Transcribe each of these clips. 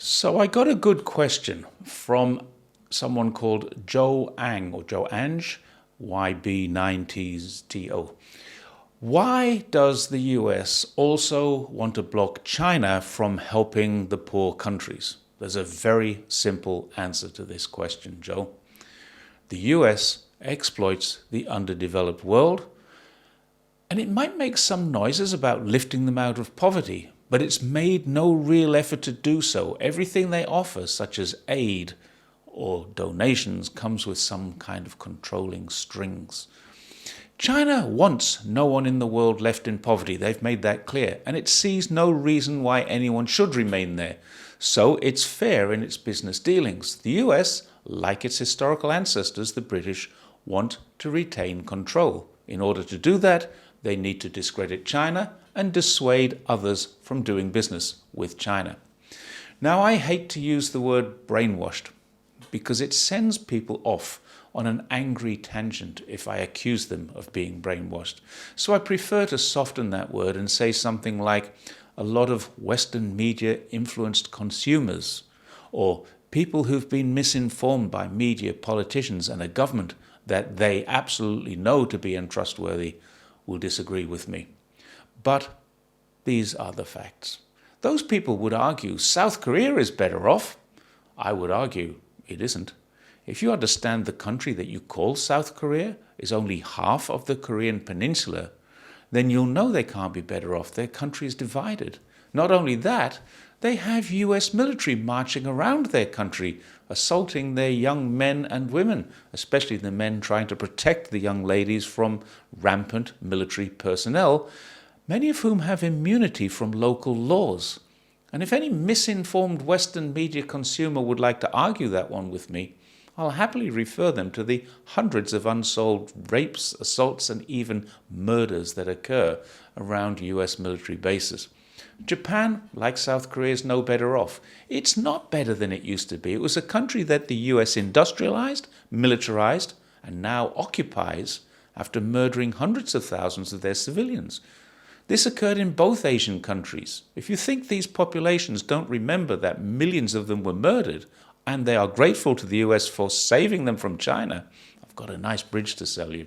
So I got a good question from someone called Joe Ang or Joe Ange, YB9TO. Why does the US also want to block China from helping the poor countries? There's a very simple answer to this question, Joe. The US exploits the underdeveloped world, and it might make some noises about lifting them out of poverty, but it's made no real effort to do so. Everything they offer, such as aid or donations, comes with some kind of controlling strings. China wants no one in the world left in poverty. They've made that clear, and it sees no reason why anyone should remain there. So it's fair in its business dealings. The US, like its historical ancestors, the British, want to retain control. In order to do that, they need to discredit China and dissuade others from doing business with China. Now, I hate to use the word brainwashed because it sends people off on an angry tangent if I accuse them of being brainwashed. So I prefer to soften that word and say something like a lot of Western media influenced consumers, or people who've been misinformed by media, politicians and a government that they absolutely know to be untrustworthy, will disagree with me. But these are the facts. Those people would argue South Korea is better off. I would argue it isn't. If you understand the country that you call South Korea is only half of the Korean peninsula, then you'll know they can't be better off. Their country is divided. Not only that, they have US military marching around their country, assaulting their young men and women, especially the men trying to protect the young ladies from rampant military personnel, many of whom have immunity from local laws. And if any misinformed Western media consumer would like to argue that one with me, I'll happily refer them to the hundreds of unsolved rapes, assaults, and even murders that occur around US military bases. Japan, like South Korea, is no better off. It's not better than it used to be. It was a country that the US industrialized, militarized, and now occupies after murdering hundreds of thousands of their civilians. This occurred in both Asian countries. If you think these populations don't remember that millions of them were murdered, and they are grateful to the US for saving them from China, I've got a nice bridge to sell you.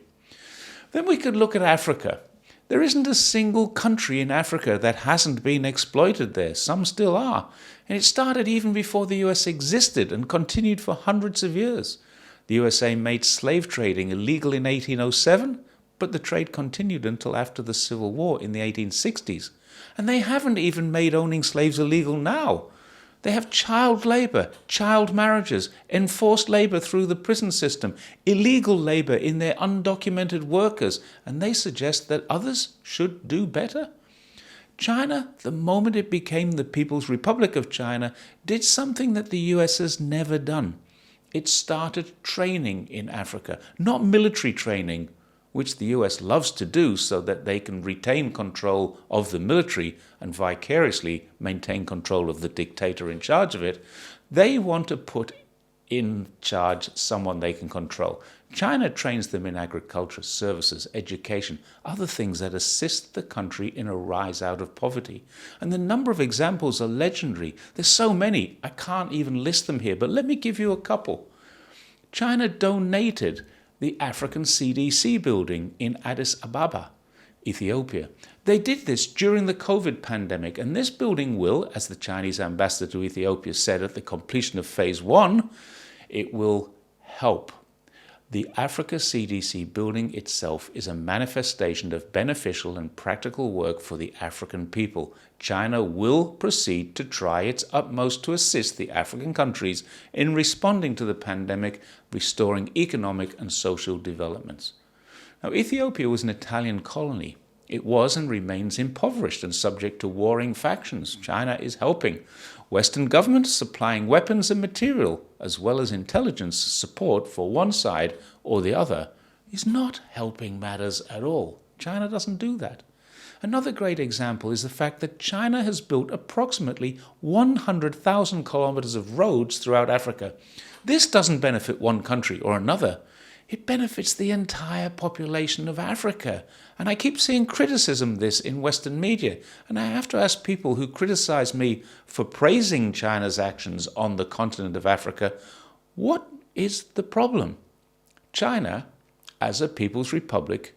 Then we could look at Africa. There isn't a single country in Africa that hasn't been exploited there. Some still are. And it started even before the US existed and continued for hundreds of years. The USA made slave trading illegal in 1807, but the trade continued until after the Civil War in the 1860s. And they haven't even made owning slaves illegal now. They have child labor, child marriages, enforced labor through the prison system, illegal labor in their undocumented workers, and they suggest that others should do better. China, the moment it became the People's Republic of China, did something that the US has never done. It started training in Africa, not military training, which the US loves to do so that they can retain control of the military and vicariously maintain control of the dictator in charge of it. They want to put in charge someone they can control. China trains them in agriculture, services, education, other things that assist the country in a rise out of poverty. And the number of examples are legendary. There's so many, I can't even list them here, but let me give you a couple. China donated the African CDC building in Addis Ababa, Ethiopia. They did this during the COVID pandemic, and this building will, as the Chinese ambassador to Ethiopia said at the completion of phase 1, it will help. The Africa CDC building itself is a manifestation of beneficial and practical work for the African people. China will proceed to try its utmost to assist the African countries in responding to the pandemic, restoring economic and social developments. Now, Ethiopia was an Italian colony. It was and remains impoverished and subject to warring factions. China is helping. Western governments supplying weapons and material, as well as intelligence support for one side or the other, is not helping matters at all. China doesn't do that. Another great example is the fact that China has built approximately 100,000 kilometers of roads throughout Africa. This doesn't benefit one country or another. It benefits the entire population of Africa. And I keep seeing criticism of this in Western media. And I have to ask people who criticize me for praising China's actions on the continent of Africa, what is the problem? China, as a People's Republic,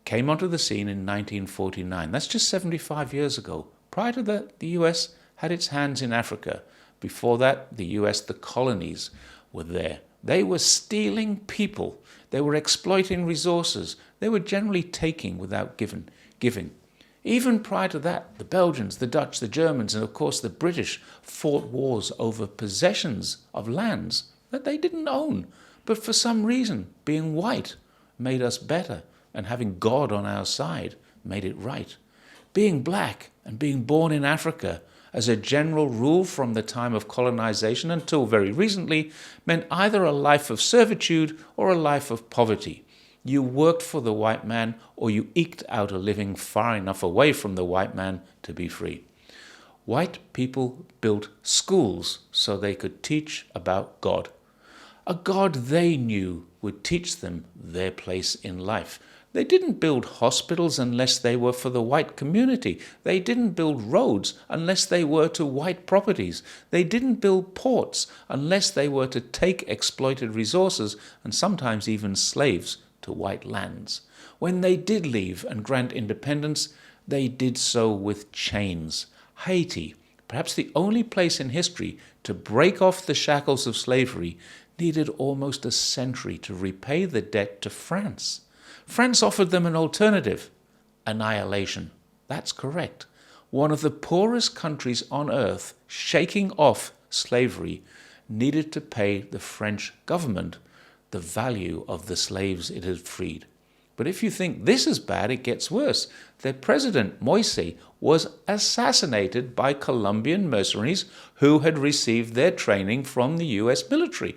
came onto the scene in 1949. That's just 75 years ago. Prior to that, the US had its hands in Africa. Before that, the US, the colonies, were there. They were stealing people. They were exploiting resources. They were generally taking without giving. Even prior to that, the Belgians, the Dutch, the Germans, and of course the British fought wars over possessions of lands that they didn't own. But for some reason, being white made us better, and having God on our side made it right. Being black and being born in Africa, as a general rule from the time of colonization until very recently, meant either a life of servitude or a life of poverty. You worked for the white man, or you eked out a living far enough away from the white man to be free. White people built schools so they could teach about God. A God they knew would teach them their place in life. They didn't build hospitals unless they were for the white community. They didn't build roads unless they were to white properties. They didn't build ports unless they were to take exploited resources and sometimes even slaves to white lands. When they did leave and grant independence, they did so with chains. Haiti, perhaps the only place in history to break off the shackles of slavery, needed almost a century to repay the debt to France. France offered them an alternative: annihilation. That's correct. One of the poorest countries on earth, shaking off slavery, needed to pay the French government the value of the slaves it had freed. But if you think this is bad, it gets worse. Their president, Moise, was assassinated by Colombian mercenaries who had received their training from the US military.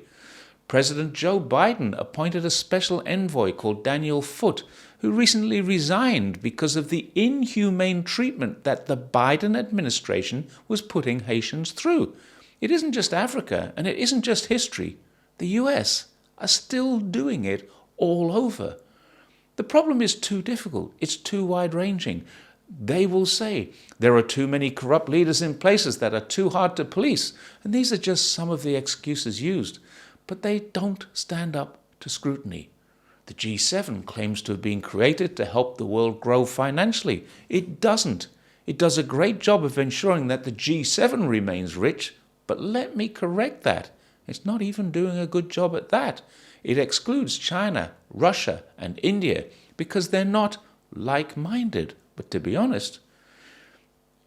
President Joe Biden appointed a special envoy called Daniel Foote, who recently resigned because of the inhumane treatment that the Biden administration was putting Haitians through. It isn't just Africa, and it isn't just history. The US are still doing it all over. The problem is too difficult. It's too wide-ranging. They will say there are too many corrupt leaders in places that are too hard to police, and these are just some of the excuses used. But they don't stand up to scrutiny. The G7 claims to have been created to help the world grow financially. It doesn't. It does a great job of ensuring that the G7 remains rich, but let me correct that. It's not even doing a good job at that. It excludes China, Russia, and India because they're not like-minded. But to be honest,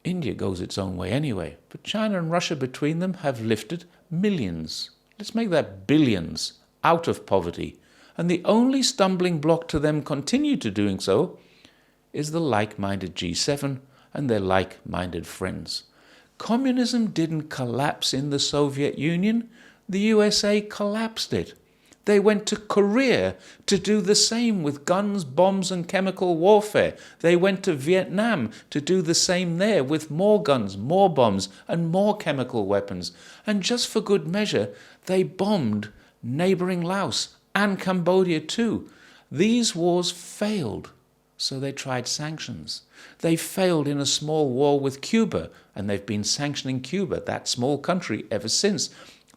India goes its own way anyway. But China and Russia between them have lifted millions. Let's make that billions out of poverty. And the only stumbling block to them continue to doing so is the like-minded G7 and their like-minded friends. Communism didn't collapse in the Soviet Union. The USA collapsed it. They went to Korea to do the same with guns, bombs, and chemical warfare. They went to Vietnam to do the same there with more guns, more bombs, and more chemical weapons. And just for good measure, they bombed neighboring Laos and Cambodia too. These wars failed, so they tried sanctions. They failed in a small war with Cuba, and they've been sanctioning Cuba, that small country, ever since.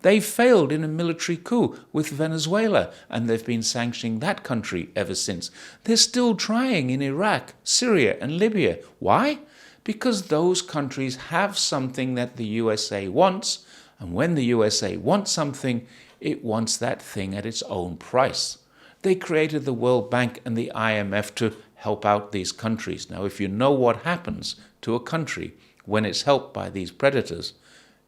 They failed in a military coup with Venezuela, and they've been sanctioning that country ever since. They're still trying in Iraq, Syria, and Libya. Why? Because those countries have something that the USA wants, and when the USA wants something, it wants that thing at its own price. They created the World Bank and the IMF to help out these countries. Now, if you know what happens to a country when it's helped by these predators,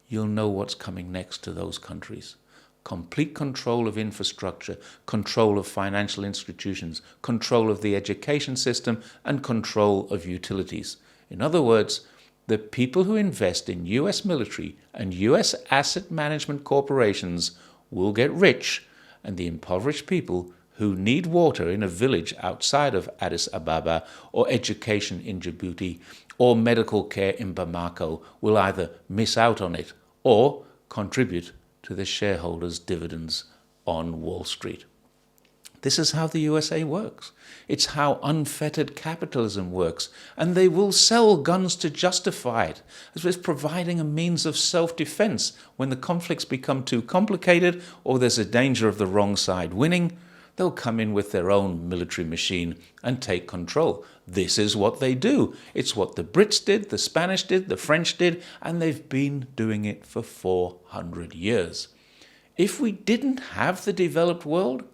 you'll know what's coming next to those countries. Complete control of infrastructure, control of financial institutions, control of the education system, and control of utilities. In other words, the people who invest in US military and US asset management corporations will get rich, and the impoverished people who need water in a village outside of Addis Ababa, or education in Djibouti, or medical care in Bamako will either miss out on it or contribute to the shareholders' dividends on Wall Street. This is how the USA works. It's how unfettered capitalism works. And they will sell guns to justify it, as it's providing a means of self-defense when the conflicts become too complicated or there's a danger of the wrong side winning. They'll come in with their own military machine and take control. This is what they do. It's what the Brits did, the Spanish did, the French did, and they've been doing it for 400 years. If we didn't have the developed world,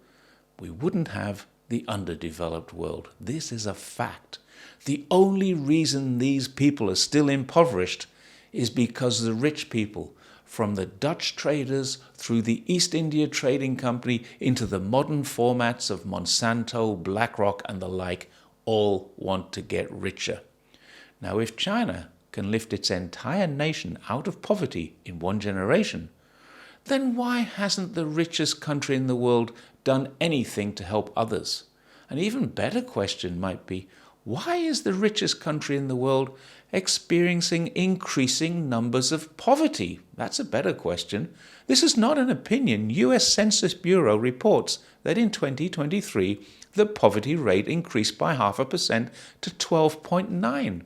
we wouldn't have the underdeveloped world. This is a fact. The only reason these people are still impoverished is because the rich people, from the Dutch traders through the East India Trading Company into the modern formats of Monsanto, BlackRock and the like, all want to get richer. Now, if China can lift its entire nation out of poverty in one generation, then why hasn't the richest country in the world done anything to help others? An even better question might be, why is the richest country in the world experiencing increasing numbers of poverty? That's a better question. This is not an opinion. US Census Bureau reports that in 2023, the poverty rate increased by 0.5% to 12.9.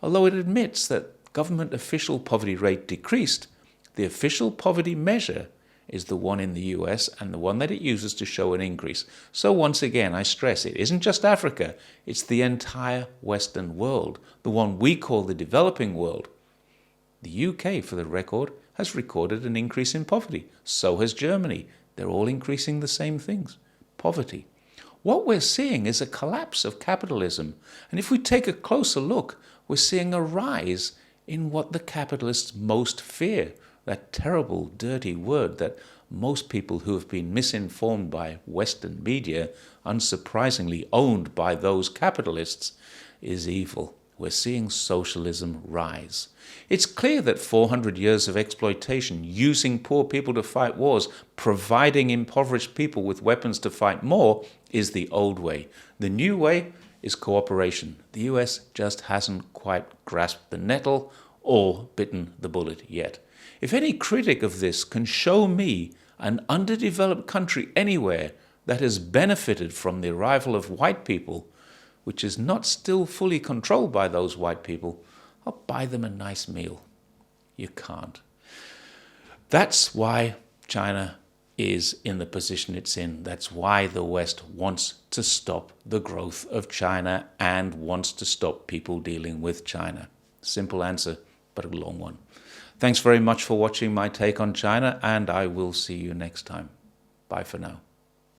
Although it admits that government official poverty rate decreased, the official poverty measure is the one in the US and the one that it uses to show an increase. So once again, I stress, it isn't just Africa, it's the entire Western world, the one we call the developing world. The UK, for the record, has recorded an increase in poverty. So has Germany. They're all increasing the same things, poverty. What we're seeing is a collapse of capitalism. And if we take a closer look, we're seeing a rise in what the capitalists most fear, that terrible, dirty word that most people who have been misinformed by Western media, unsurprisingly owned by those capitalists, is evil. We're seeing socialism rise. It's clear that 400 years of exploitation, using poor people to fight wars, providing impoverished people with weapons to fight more, is the old way. The new way is cooperation. The US just hasn't quite grasped the nettle or bitten the bullet yet. If any critic of this can show me an underdeveloped country anywhere that has benefited from the arrival of white people, which is not still fully controlled by those white people, I'll buy them a nice meal. You can't. That's why China is in the position it's in. That's why the West wants to stop the growth of China and wants to stop people dealing with China. Simple answer, but a long one. Thanks very much for watching my take on China, and I will see you next time. Bye for now.